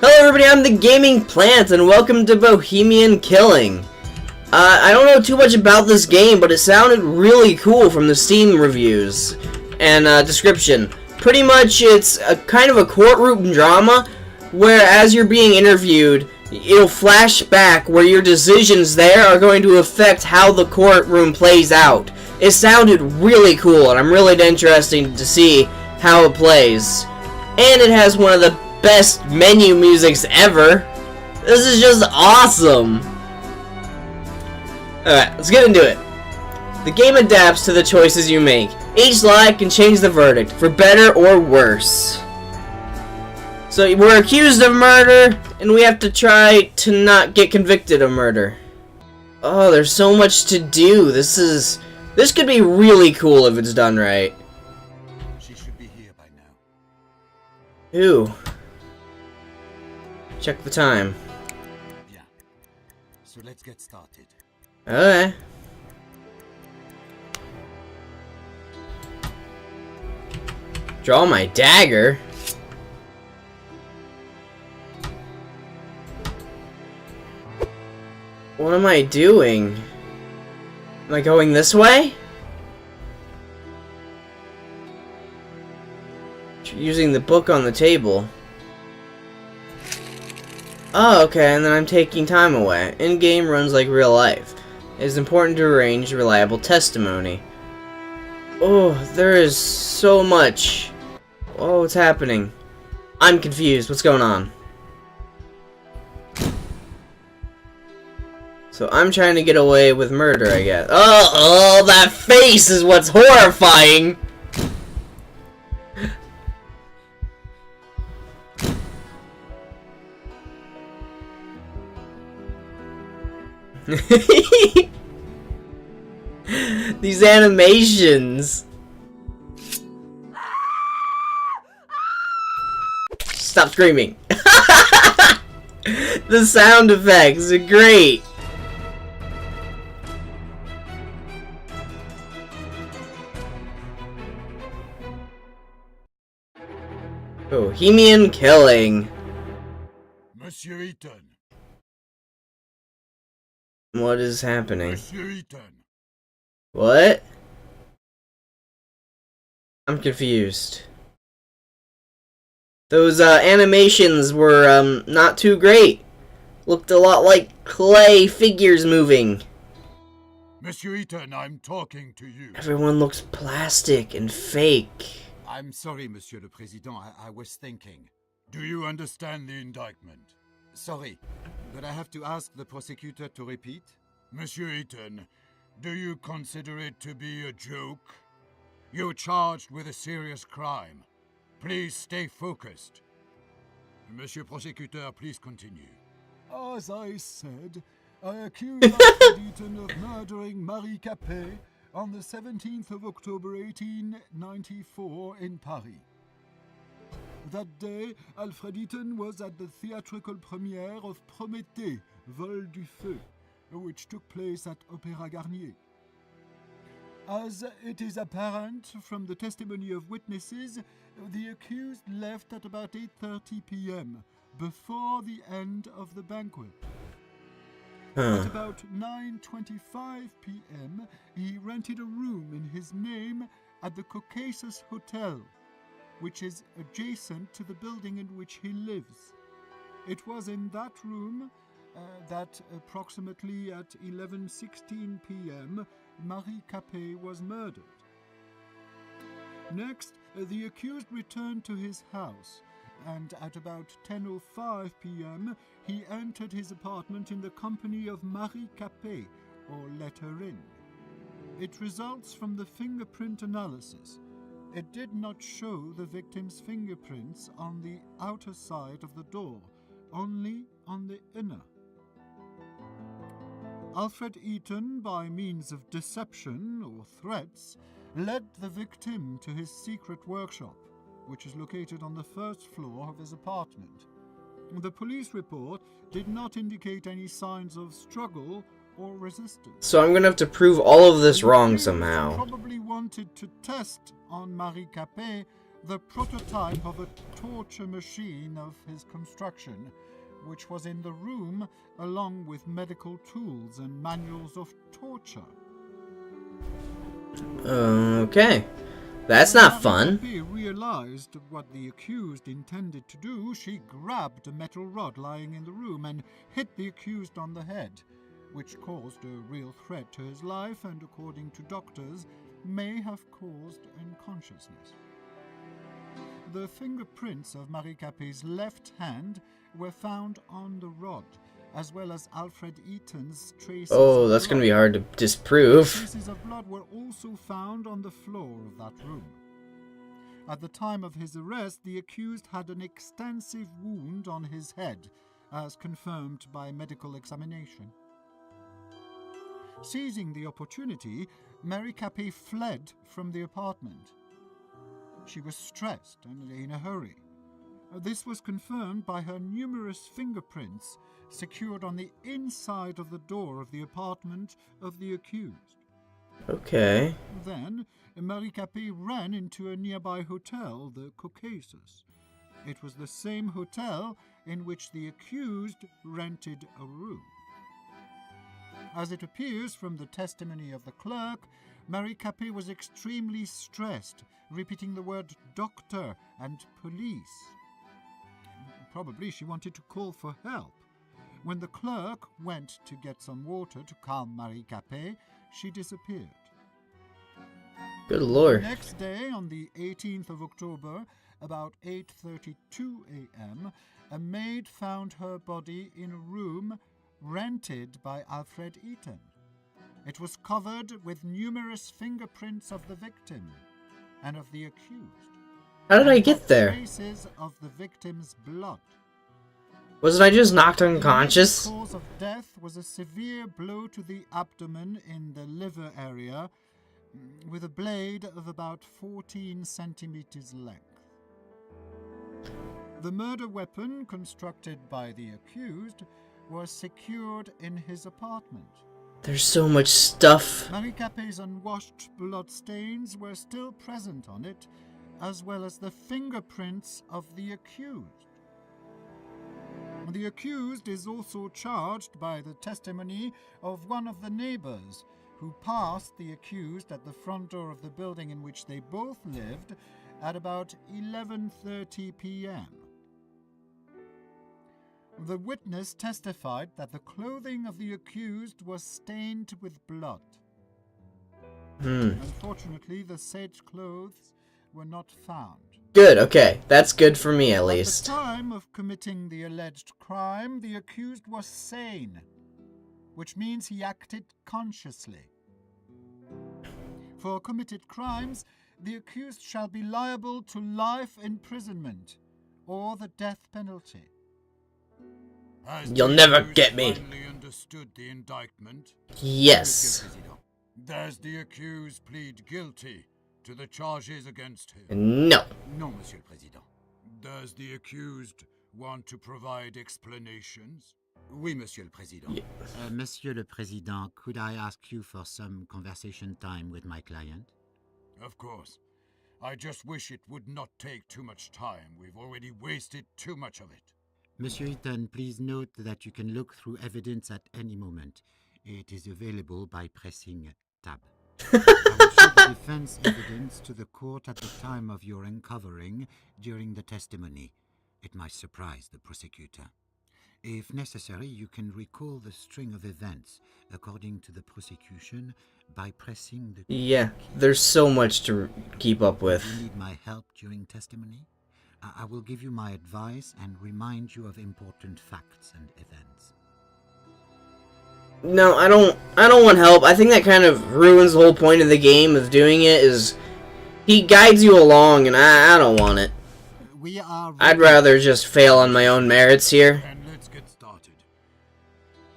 Hello everybody, I'm TheGamingPlant, and welcome to Bohemian Killing. I don't know too much about this game, but it sounded really cool from the Steam reviews and description. Pretty much, it's a kind of a courtroom drama, where as you're being interviewed, it'll flash back where your decisions there are going to affect how the courtroom plays out. It sounded really cool, and I'm really interested to see how it plays. And it has one of the best menu musics ever. This is just awesome. Alright, let's get into it. The game adapts to the choices you make. Each lie can change the verdict, for better or worse. So we're accused of murder, and we have to try to not get convicted of murder. Oh, there's so much to do. This could be really cool if it's done right. She should be here by now. Ooh. Check the time. Yeah. So let's get started. Okay. Draw my dagger? What am I doing? Am I going this way? Using the book on the table. Oh, okay, and then I'm taking time away. In-game runs like real life. It is important to arrange reliable testimony. Oh, there is so much. Oh, what's happening? I'm confused. What's going on? So I'm trying to get away with murder, I guess. Oh, that face is what's horrifying! These animations. Stop screaming. The sound effects are great. Bohemian Killing. Monsieur Eaton. What is happening? Monsieur Eaton. What? I'm confused. Those animations were not too great. Looked a lot like clay figures moving. Monsieur Eaton, I'm talking to you. Everyone looks plastic and fake. I'm sorry, Monsieur le Président. I was thinking. Do you understand the indictment? Sorry, but I have to ask the prosecutor to repeat. Monsieur Eaton, do you consider it to be a joke? You're charged with a serious crime. Please stay focused. Monsieur Prosecutor, please continue. As I said, I accuse Alfred Eaton of murdering Marie Capet on the 17th of October 1894 in Paris. That day, Alfred Eaton was at the theatrical premiere of Prométhée, Vol du Feu, which took place at Opéra Garnier. As it is apparent from the testimony of witnesses, the accused left at about 8:30 p.m., before the end of the banquet. At about 9:25 p.m., he rented a room in his name at the Caucasus Hotel, which is adjacent to the building in which he lives. It was in that room that approximately at 11:16 p.m. Marie Capet was murdered. Next, the accused returned to his house, and at about 10:05 p.m. he entered his apartment in the company of Marie Capet, or let her in. It results from the fingerprint analysis. It did not show the victim's fingerprints on the outer side of the door, only on the inner. Alfred Eaton, by means of deception or threats, led the victim to his secret workshop, which is located on the first floor of his apartment. The police report did not indicate any signs of struggle or resistance. So I'm gonna have to prove all of this wrong somehow. Probably wanted to test on Marie Capet the prototype of a torture machine of his construction, which was in the room along with medical tools and manuals of torture. Okay. That's not fun. When Marie realized what the accused intended to do, she grabbed a metal rod lying in the room and hit the accused on the head, which caused a real threat to his life and, according to doctors, may have caused unconsciousness. The fingerprints of Marie Capet's left hand were found on the rod, as well as Alfred Eaton's traces. Oh, that's gonna be hard to disprove. Traces of blood were also found on the floor of that room. At the time of his arrest, the accused had an extensive wound on his head, as confirmed by medical examination. Seizing the opportunity, Marie Capet fled from the apartment. She was stressed and in a hurry. This was confirmed by her numerous fingerprints secured on the inside of the door of the apartment of the accused. Okay. Then, Marie Capet ran into a nearby hotel, the Caucasus. It was the same hotel in which the accused rented a room. As it appears from the testimony of the clerk, Marie Capet was extremely stressed, repeating the word doctor and police. Probably she wanted to call for help. When the clerk went to get some water to calm Marie Capet, she disappeared. Good lord. The next day, on the 18th of October, about 8:32 a.m., a maid found her body in a room rented by Alfred Eaton. It was covered with numerous fingerprints of the victim and of the accused. How did I get there? Traces of the victim's blood. Wasn't I just knocked unconscious? The cause of death was a severe blow to the abdomen in the liver area with a blade of about 14 centimeters length. The murder weapon, constructed by the accused, was secured in his apartment. There's so much stuff. Marie Capet's unwashed blood stains were still present on it, as well as the fingerprints of the accused. The accused is also charged by the testimony of one of the neighbors who passed the accused at the front door of the building in which they both lived at about 11:30 p.m. The witness testified that the clothing of the accused was stained with blood. Unfortunately, the said clothes were not found. Good, okay. That's good for me, at least. At the time of committing the alleged crime, the accused was sane, which means he acted consciously. For committed crimes, the accused shall be liable to life imprisonment or the death penalty. You'll never get me. Finally understood the indictment? Yes. Does the accused plead guilty to the charges against him? No. No, Monsieur le Président. Does the accused want to provide explanations? Oui, Monsieur le Président. Yeah. Monsieur le Président, could I ask you for some conversation time with my client? Of course. I just wish it would not take too much time. We've already wasted too much of it. Monsieur Eaton, please note that you can look through evidence at any moment. It is available by pressing tab. I will show the defense evidence to the court at the time of your uncovering during the testimony. It might surprise the prosecutor. If necessary, you can recall the string of events according to the prosecution by pressing the... Yeah, there's so much to keep up with. Do you need my help during testimony? I will give you my advice and remind you of important facts and events. No, I don't want help. I think that kind of ruins the whole point of the game of doing it, is he guides you along, and I don't want it. I'd rather just fail on my own merits here. And let's get started.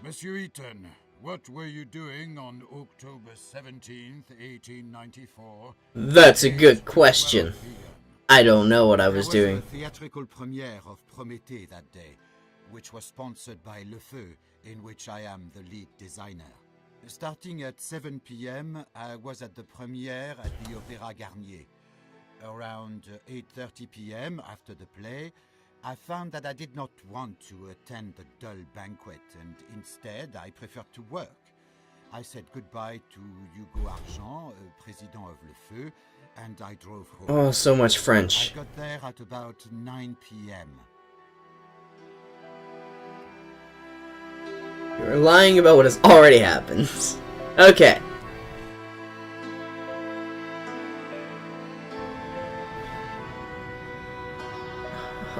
Monsieur Eaton, what were you doing on October 17th, 1894? That's a good question. I don't know what I was doing. The theatrical premiere of Prométhée that day, which was sponsored by Le Feu, in which I am the lead designer. Starting at 7 p.m., I was at the premiere at the Opéra Garnier. Around 8:30 p.m. after the play, I found that I did not want to attend the dull banquet, and instead I preferred to work. I said goodbye to Hugo Argent, Président of Le Feu, and I drove home. Oh, so much French. I got there at about 9 p.m. You're lying about what has already happened. Okay.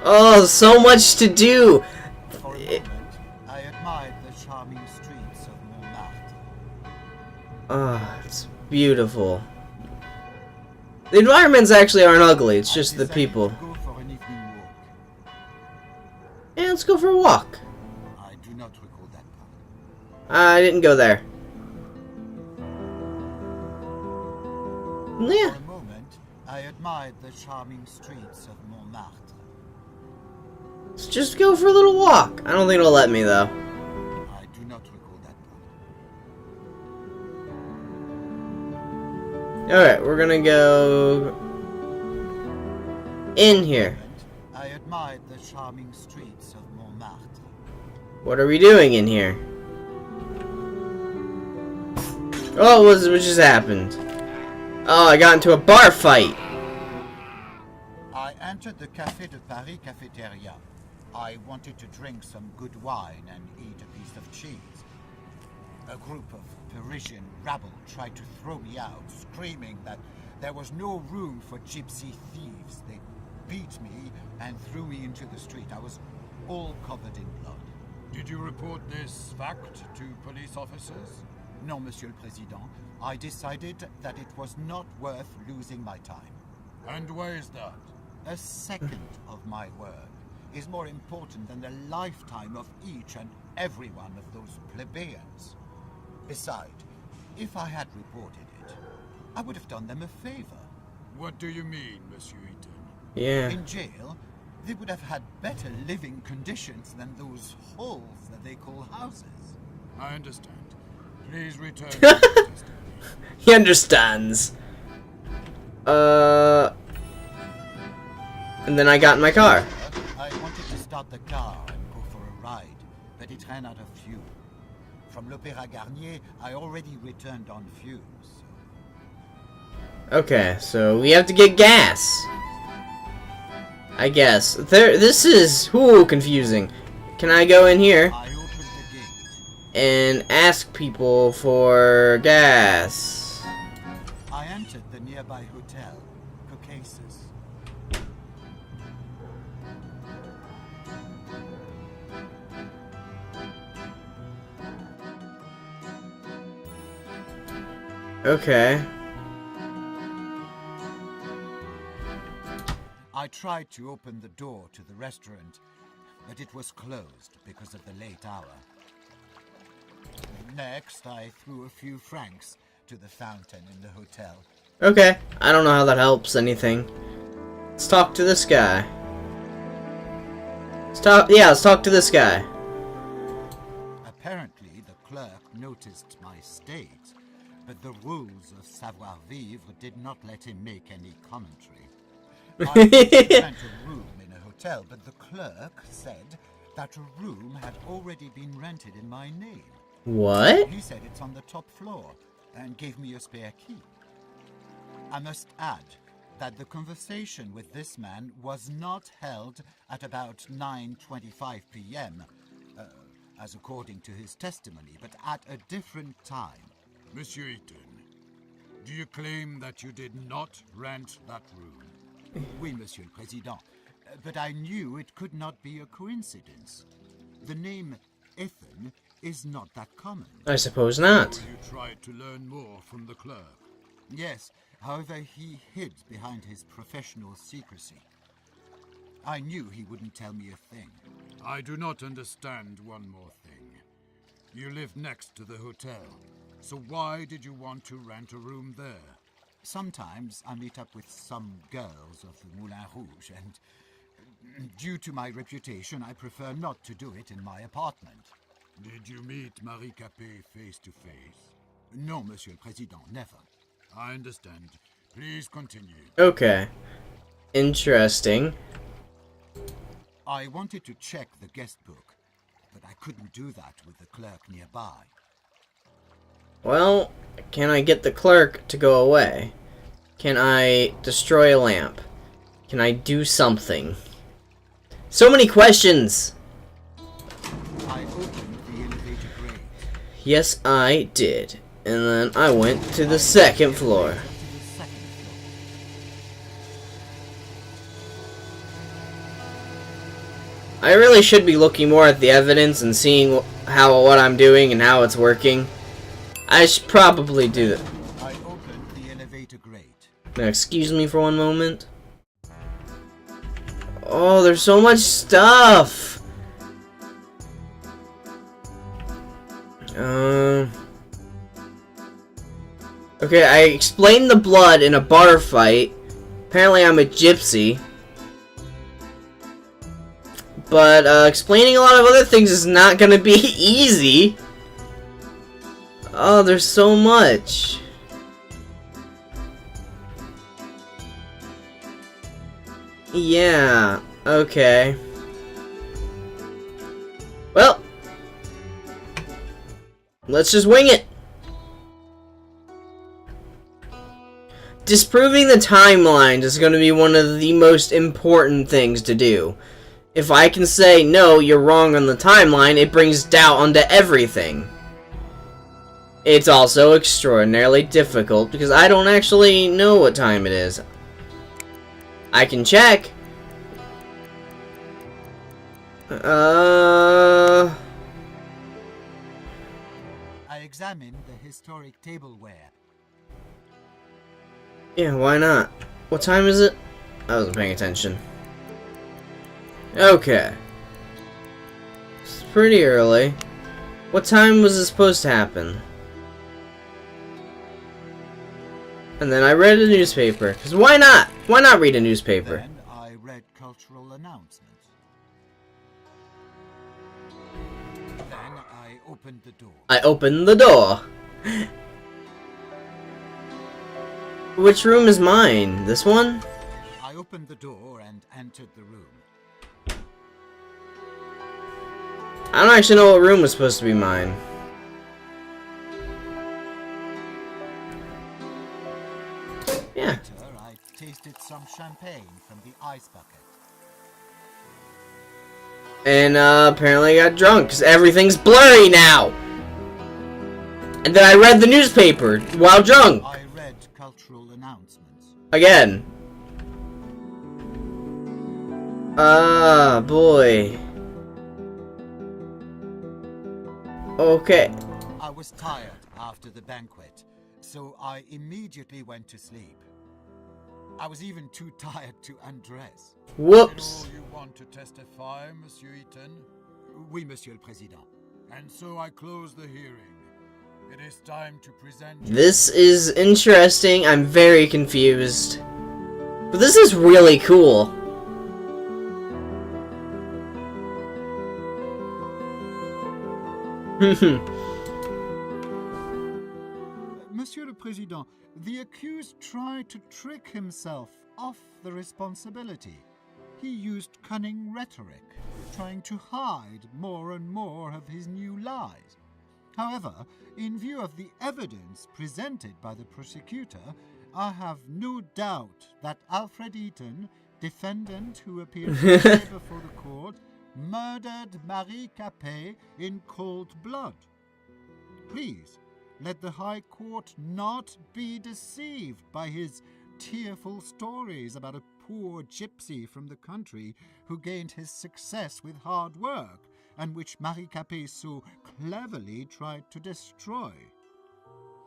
Oh, so much to do! For a moment, I admired the charming streets of Montmartre. Ah, it's beautiful. The environments actually aren't ugly, it's just the decided people. to go for an evening walk. Yeah, let's go for a walk. I do not recall that part. I didn't go there. Yeah. For a moment, I admired the charming streets of Montmartre. Let's just go for a little walk. I don't think it'll let me, though. I do not recall that part. Alright, we're gonna go in here. I admired the charming streets of Montmartre. What are we doing in here? Oh, what just happened? Oh, I got into a bar fight. I entered the Café de Paris cafeteria. I wanted to drink some good wine and eat a piece of cheese. A group of Parisian rabble tried to throw me out, screaming that there was no room for gypsy thieves. They beat me and threw me into the street. I was all covered in blood. Did you report this fact to police officers? No, Monsieur le Président. I decided that it was not worth losing my time. And why is that? A second of my work is more important than the lifetime of each and every one of those plebeians. Besides, if I had reported it, I would have done them a favor. What do you mean, Monsieur Eaton? Yeah. In jail, they would have had better living conditions than those holes that they call houses. I understand. Please return to your testimony. He understands. And then I got in my car. I wanted to start the car and go for a ride, but it ran out of fuel. From l'Opéra Garnier, I already returned on fumes. Okay, so we have to get gas. I guess. This is confusing. Can I go in here I opened the gate. and ask people for gas? I entered the nearby hotel, Caucasus. Okay. I tried to open the door to the restaurant, but it was closed because of the late hour. Next, I threw a few francs to the fountain in the hotel. Okay. I don't know how that helps anything. Let's talk to this guy. Let's talk to this guy. Apparently, the clerk noticed my state, but the rules of savoir-vivre did not let him make any commentary. I wanted to rent a room in a hotel, but the clerk said that a room had already been rented in my name. What? He said it's on the top floor and gave me a spare key. I must add that the conversation with this man was not held at about 9:25 p.m., as according to his testimony, but at a different time. Monsieur Eaton, do you claim that you did not rent that room? Oui, Monsieur le Président, but I knew it could not be a coincidence. The name Ethan is not that common. I suppose not. You tried to learn more from the clerk. Yes, however, he hid behind his professional secrecy. I knew he wouldn't tell me a thing. I do not understand one more thing. You live next to the hotel, so why did you want to rent a room there? Sometimes I meet up with some girls of the Moulin Rouge, and due to my reputation, I prefer not to do it in my apartment. Did you meet Marie Capet face to face? No, Monsieur le Président, never. I understand. Please continue. Okay. Interesting. I wanted to check the guest book, but I couldn't do that with the clerk nearby. Well, can I get the clerk to go away? Can I destroy a lamp? Can I do something? So many questions! I opened the elevator grate. Yes, I did. And then I went to the second floor. I really should be looking more at the evidence and seeing what I'm doing and how it's working. I should probably do that. I opened the elevator grate. Now, excuse me for one moment. Oh, there's so much stuff! Okay, I explained the blood in a bar fight. Apparently I'm a gypsy. But, explaining a lot of other things is not gonna be easy. Oh, there's so much. Yeah, okay. Well, let's just wing it. Disproving the timelines is going to be one of the most important things to do. If I can say, no, you're wrong on the timeline, it brings doubt onto everything. It's also extraordinarily difficult because I don't actually know what time it is. I can check. I examined the historic tableware. Yeah, why not? What time is it? I wasn't paying attention. Okay. It's pretty early. What time was it supposed to happen? And then I read a newspaper. Because why not? Why not read a newspaper? Then I read cultural announcements. Then I opened the door. I opened the door. Which room is mine? This one? I opened the door and entered the room. I don't actually know what room was supposed to be mine. Yeah. Later, I tasted some champagne from the ice bucket. And apparently I got drunk because everything's blurry now. And then I read the newspaper while drunk. I read cultural announcements. Again. Ah, boy. Okay. I was tired after the banquet, so I immediately went to sleep. I was even too tired to undress. Whoops. You want to testify, Monsieur Eaton? Oui, Monsieur le Président. And so I close the hearing. It is time to present... This is interesting. I'm very confused. But this is really cool. Monsieur le Président, the accused tried to trick himself off the responsibility. He used cunning rhetoric, trying to hide more and more of his new lies. However, in view of the evidence presented by the prosecutor, I have no doubt that Alfred Eaton, defendant who appeared today before the court, murdered Marie Capet in cold blood. Please, let the High Court not be deceived by his tearful stories about a poor gypsy from the country who gained his success with hard work, and which Marie Capet so cleverly tried to destroy.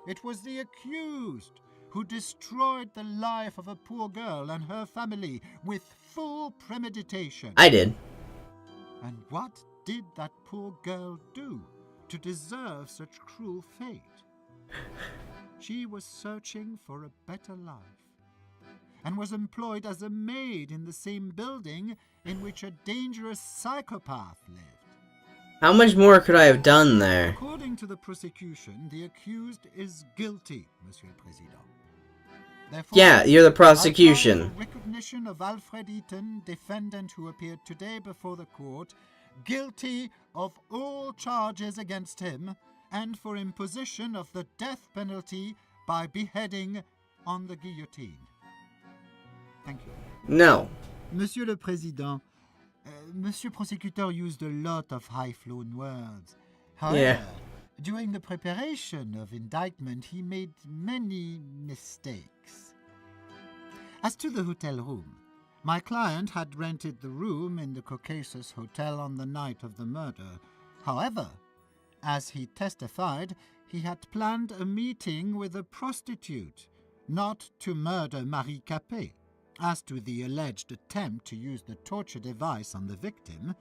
It was the accused who destroyed the life of a poor girl and her family with full premeditation. I did. And what did that poor girl do to deserve such cruel fate? She was searching for a better life, and was employed as a maid in the same building in which a dangerous psychopath lived. How much more could I have done there? According to the prosecution, the accused is guilty, Monsieur le Président. Therefore, Yeah, you're the I prosecution. call for recognition of Alfred Eaton, defendant who appeared today before the court, guilty of all charges against him, and for imposition of the death penalty by beheading on the guillotine. Thank you. No. Monsieur le Président, Monsieur Prosecutor used a lot of high-flown words. However, Yeah. during the preparation of indictment, he made many mistakes. As to the hotel room, my client had rented the room in the Caucasus Hotel on the night of the murder. However, as he testified, he had planned a meeting with a prostitute, not to murder Marie Capet. As to the alleged attempt to use the torture device on the victim,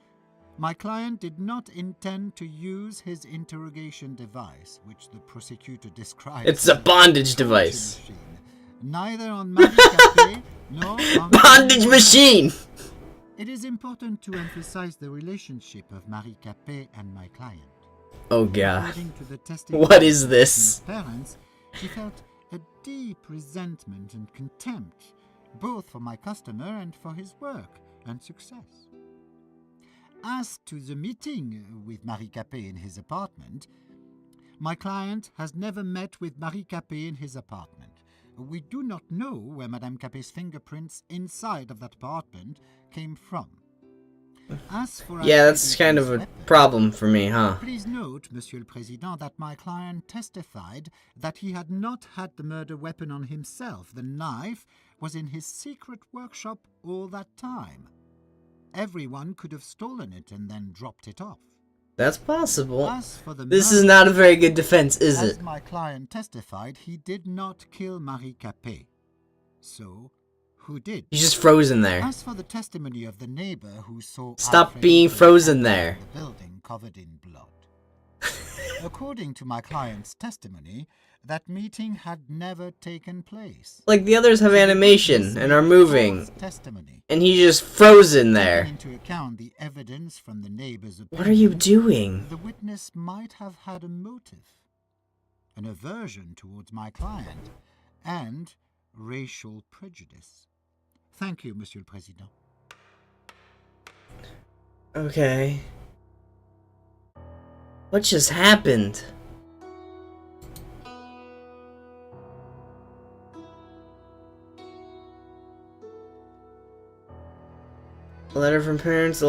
my client did not intend to use his interrogation device, which the prosecutor described It's a as bondage torture device. machine, neither on Marie Capet nor on Bondage anyone machine! else. It is important to emphasize the relationship of Marie Capet and my client. Oh god. According to the testimony What is of this? the parents, she felt a deep resentment and contempt, both for my customer and for his work and success. As to the meeting with Marie Capet in his apartment, my client has never met with Marie Capet in his apartment. We do not know where Madame Capet's fingerprints inside of that apartment came from. As for Yeah, that's kind of a weapon, problem for me, huh? please note, Monsieur le Président, that my client testified that he had not had the murder weapon on himself. The knife was in his secret workshop all that time. Everyone could have stolen it and then dropped it off. That's possible. As for the This murder, is not a very good defense, is as it? my client testified, he did not kill Marie Capet. So, who did? He's just frozen there. As for the testimony of the neighbor who saw Stop Alfred being Eaton frozen enter there. the building covered in blood. According to my client's testimony, that meeting had never taken place. Like, the others have animation and are moving, Testimony. and he's just frozen Taking there. into account the evidence from the neighbor's opinion, What are you doing? the witness might have had a motive, an aversion towards my client, and racial prejudice. Thank you, Monsieur le Président. Okay. What just happened? A letter from parents,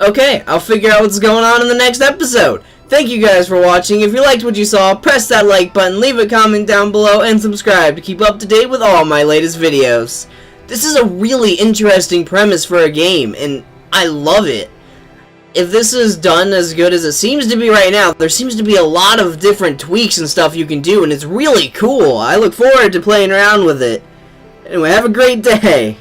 Okay, I'll figure out what's going on in the next episode. Thank you guys for watching. If you liked what you saw, press that like button, leave a comment down below, and subscribe to keep up to date with all my latest videos. This is a really interesting premise for a game, and I love it. If this is done as good as it seems to be right now, there seems to be a lot of different tweaks and stuff you can do, and it's really cool. I look forward to playing around with it. Anyway, have a great day.